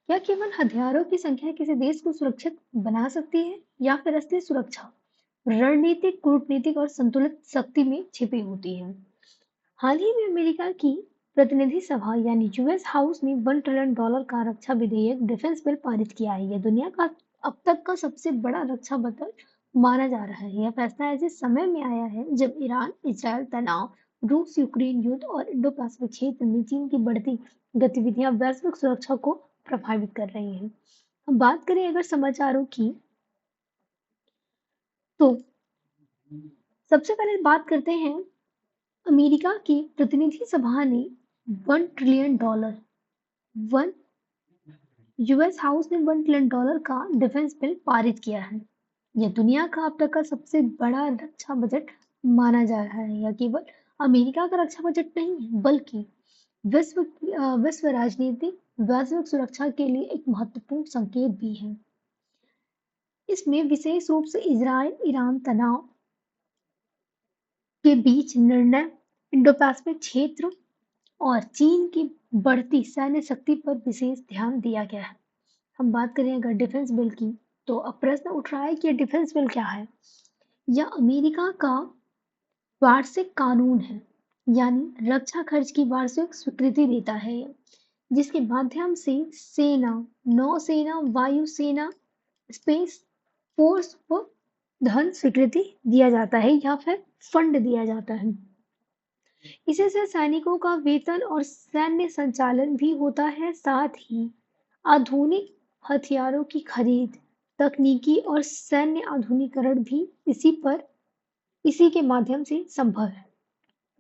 क्या केवल हथियारों की संख्या किसी देश को सुरक्षित बना सकती है या फिर असली सुरक्षा रणनीतिक, कूटनीतिक और संतुलित शक्ति में छिपी होती है? हाल ही में अमेरिका की प्रतिनिधि सभा यानी यूएस हाउस ने $1 ट्रिलियन का रक्षा विधेयक डिफेंस बिल पारित किया है। यह दुनिया का अब तक का सबसे बड़ा रक्षा बजट माना जा रहा है। यह फैसला ऐसे समय में आया है जब ईरान इजरायल तनाव, रूस यूक्रेन युद्ध और इंडो पैसिफिक क्षेत्र में चीन की बढ़ती गतिविधियां वैश्विक सुरक्षा को प्रभावित कर रही हैं। हम बात करें अगर समाचारों की, तो सबसे पहले बात करते हैं अमेरिका की प्रतिनिधि सभा ने $1 ट्रिलियन वन यूएस हाउस ने $1 ट्रिलियन का डिफेंस बिल पारित किया है। यह दुनिया का अब तक का सबसे बड़ा रक्षा बजट माना जा रहा है। यह केवल अमेरिका का रक्षा बजट नहीं है, बल्कि विश्व राजनीति, वैश्विक सुरक्षा के लिए एक महत्वपूर्ण संकेत भी है। इसमें विशेष रूप से इजराइल ईरान तनाव के बीच निर्णय, इंडो पैसिफिक क्षेत्र और चीन की बढ़ती सैन्य शक्ति पर विशेष ध्यान दिया गया है। हम बात करें अगर डिफेंस बिल की, तो अब प्रश्न उठ रहा है कि ये डिफेंस बिल क्या है? यह अमेरिका का वार्षिक कानून है, यानी रक्षा खर्च की वार्षिक स्वीकृति देता है, जिसके माध्यम से सेना, नौसेना, वायुसेना, स्पेस फोर्स को धन स्वीकृति दिया जाता है या फिर फंड दिया जाता है। इसी से सैनिकों का वेतन और सैन्य संचालन भी होता है। साथ ही आधुनिक हथियारों की खरीद, तकनीकी और सैन्य आधुनिकीकरण भी इसी के माध्यम से संभव है।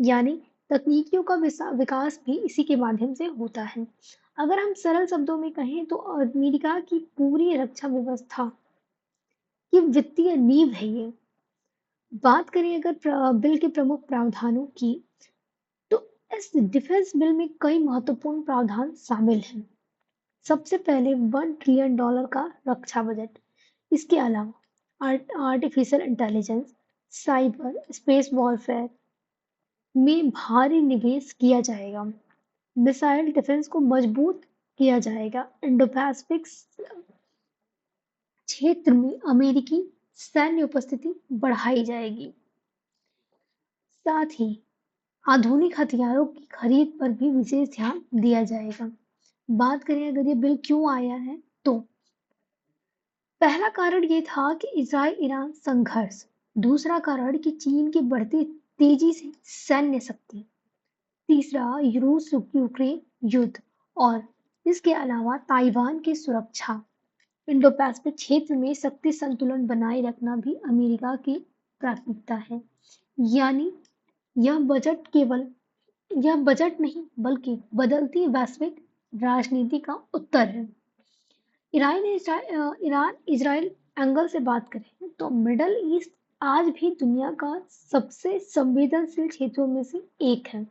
यानी तकनीकियों का विकास भी इसी के माध्यम से होता है। अगर हम सरल शब्दों में कहें तो अमेरिका की पूरी रक्षा व्यवस्था की वित्तीय नींव है ये। बात करें अगर बिल के प्रमुख प्रावधानों की, तो इस डिफेंस बिल में कई महत्वपूर्ण प्रावधान शामिल हैं। सबसे पहले $1 ट्रिलियन का रक्षा बजट। इसके अलावा artificial intelligence, cyber space warfare में भारी निवेश किया जाएगा। मिसाइल डिफेंस को मजबूत किया जाएगा। इंडो पैसिफिक क्षेत्र में अमेरिकी सैन्य उपस्थिति बढ़ाई जाएगी। साथ ही आधुनिक हथियारों की खरीद पर भी विशेष ध्यान दिया जाएगा। बात करें अगर ये बिल क्यों आया है, तो पहला कारण ये था कि इजराइल ईरान संघर्ष, दूसरा कारण कि चीन की बढ़ती तेजी से सैन्य शक्ति, तीसरा रूस यूक्रेन युद्ध और इसके अलावा ताइवान की सुरक्षा। इंडो पैसिफिक क्षेत्र में शक्ति संतुलन बनाए रखना भी अमेरिका की प्राथमिकता है। यानी यह बजट केवल यह बजट नहीं बल्कि बदलती वैश्विक राजनीति का उत्तर है। ईरान इजराइल एंगल से बात करें तो मिडल ईस्ट आज भी दुनिया का सबसे संवेदनशील क्षेत्रों में से एक है।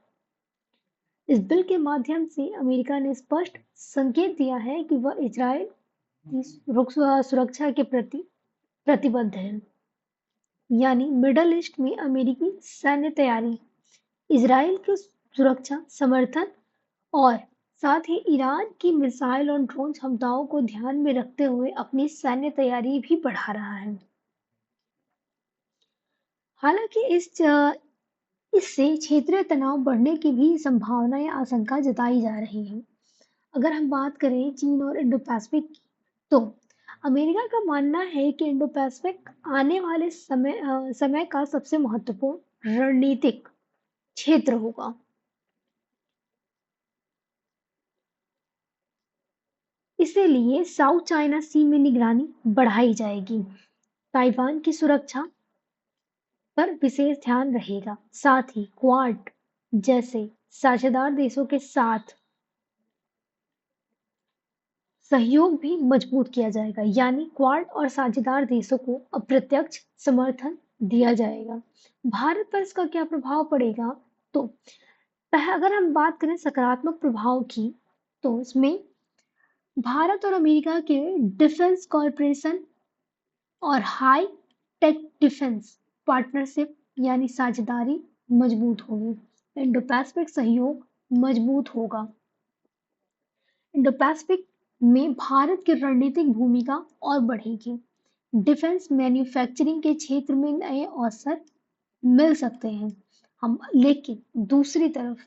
इस बिल के माध्यम से अमेरिका ने स्पष्ट संकेत दिया है कि वह इजराइल की सुरक्षा के प्रति प्रतिबद्ध है। यानी मिडल ईस्ट में अमेरिकी सैन्य तैयारी, इजराइल की सुरक्षा समर्थन और साथ ही ईरान की मिसाइल और ड्रोन क्षमताओं को ध्यान में रखते हुए अपनी सैन्य तैयारी भी बढ़ा रहा है। हालांकि इससे क्षेत्रीय तनाव बढ़ने की भी संभावना या आशंका जताई जा रही है। अगर हम बात करें चीन और इंडो पैसिफिक की, तो अमेरिका का मानना है कि इंडो पैसिफिक आने वाले समय का सबसे महत्वपूर्ण रणनीतिक क्षेत्र होगा। इसीलिए साउथ चाइना सी में निगरानी बढ़ाई जाएगी। ताइवान की सुरक्षा पर विशेष ध्यान रहेगा। साथ ही क्वाड जैसे साझेदार देशों के साथ सहयोग भी मजबूत किया जाएगा। यानी क्वाड और साझेदार देशों को अप्रत्यक्ष समर्थन दिया जाएगा। भारत पर इसका क्या प्रभाव पड़ेगा? तो अगर हम बात करें सकारात्मक प्रभाव की, तो इसमें भारत और अमेरिका के डिफेंस कॉरपोरेशन और हाई टेक डिफेंस पार्टनरशिप यानी साझेदारी मजबूत होगी। इंडो पैसिफिक सहयोग मजबूत होगा। इंडो पैसिफिक में भारत की रणनीतिक भूमिका और बढ़ेगी। डिफेंस मैन्युफैक्चरिंग के क्षेत्र में नए अवसर मिल सकते हैं हम, लेकिन दूसरी तरफ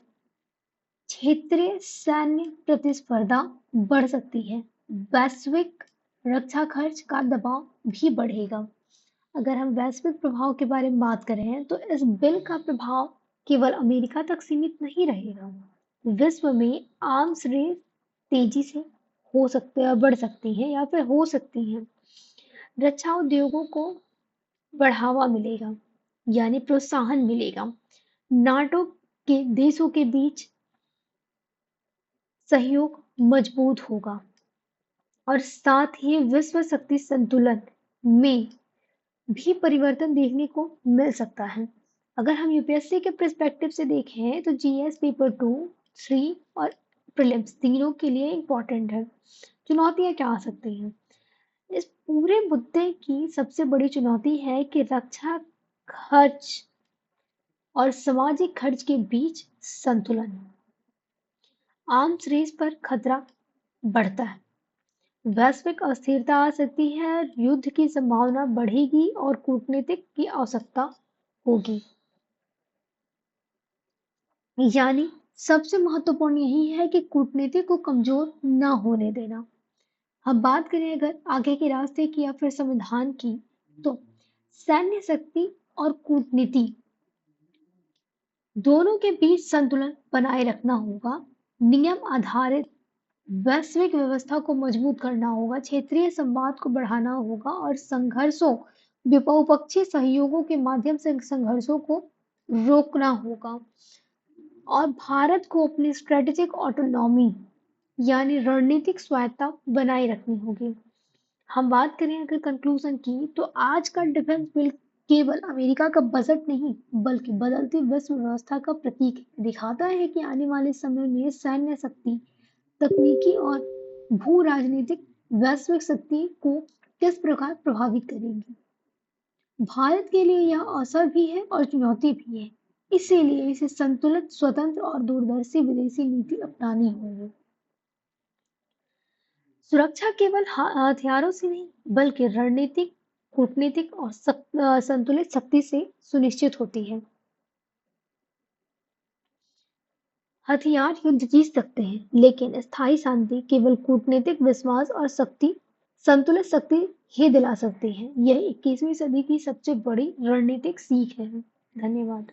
क्षेत्रीय सैन्य प्रतिस्पर्धा बढ़ सकती है। वैश्विक रक्षा खर्च का दबाव भी बढ़ेगा। अगर हम वैश्विक प्रभाव के बारे में बात करें तो इस बिल का प्रभाव केवल अमेरिका तक सीमित नहीं रहेगा। विश्व में आर्म्स रेस तेजी से हो सकते हैं, बढ़ सकती हैं या फिर हो सकती हैं। रक्षा उद्योगों को बढ़ावा मिलेगा, यानी प्रोत्साहन मिलेगा। नाटो के देशों के बीच सहयोग मजबूत होगा और साथ ही विश्व शक्ति संतुलन में भी परिवर्तन देखने को मिल सकता है। अगर हम यूपीएससी के पर्सपेक्टिव से देखें तो जीएस पेपर 2, 3 और प्रीलिम्स तीनों के लिए इम्पोर्टेंट है। चुनौतियां क्या आ सकती हैं? इस पूरे मुद्दे की सबसे बड़ी चुनौती है कि रक्षा खर्च और सामाजिक खर्च के बीच संतुलन। आर्म्स रेस पर खतरा बढ़ता है, वैश्विक अस्थिरता आ सकती है, युद्ध की संभावना बढ़ेगी और कूटनीतिक की आवश्यकता होगी। यानी सबसे महत्वपूर्ण यही है कि कूटनीति को कमजोर न होने देना। हम बात करें अगर आगे के रास्ते की या फिर संविधान की, तो सैन्य शक्ति और कूटनीति दोनों के बीच संतुलन बनाए रखना होगा। नियम आधारित वैश्विक व्यवस्था को मजबूत करना होगा, क्षेत्रीय संवाद को बढ़ाना होगा और संघर्षों, बहुपक्षीय सहयोगों के माध्यम से संघर्षों को रोकना होगा। और भारत को अपनी स्ट्रेटेजिक ऑटोनॉमी यानी रणनीतिक स्वायत्ता बनाए रखनी होगी। हम बात करें अगर कंक्लूजन की, तो आज का डिफेंस बिल केवल अमेरिका का बजट नहीं बल्कि बदलती विश्व व्यवस्था का प्रतीक है। दिखाता है कि आने वाले समय में सैन्य शक्ति, तकनीकी और भू राजनीतिक वैश्विक शक्ति को किस प्रकार प्रभावित करेगी। भारत के लिए यह अवसर भी है और चुनौती भी है। इसीलिए इसे संतुलित, स्वतंत्र और दूरदर्शी विदेशी नीति अपनानी होगी। सुरक्षा केवल हथियारों से नहीं बल्कि रणनीतिक, कूटनीतिक और संतुलित शक्ति से सुनिश्चित होती है। हथियार युद्ध जीत सकते हैं, लेकिन स्थायी शांति केवल कूटनीतिक विश्वास और शक्ति, संतुलित शक्ति ही दिला सकती है। यह 21वीं सदी की सबसे बड़ी रणनीतिक सीख है। धन्यवाद।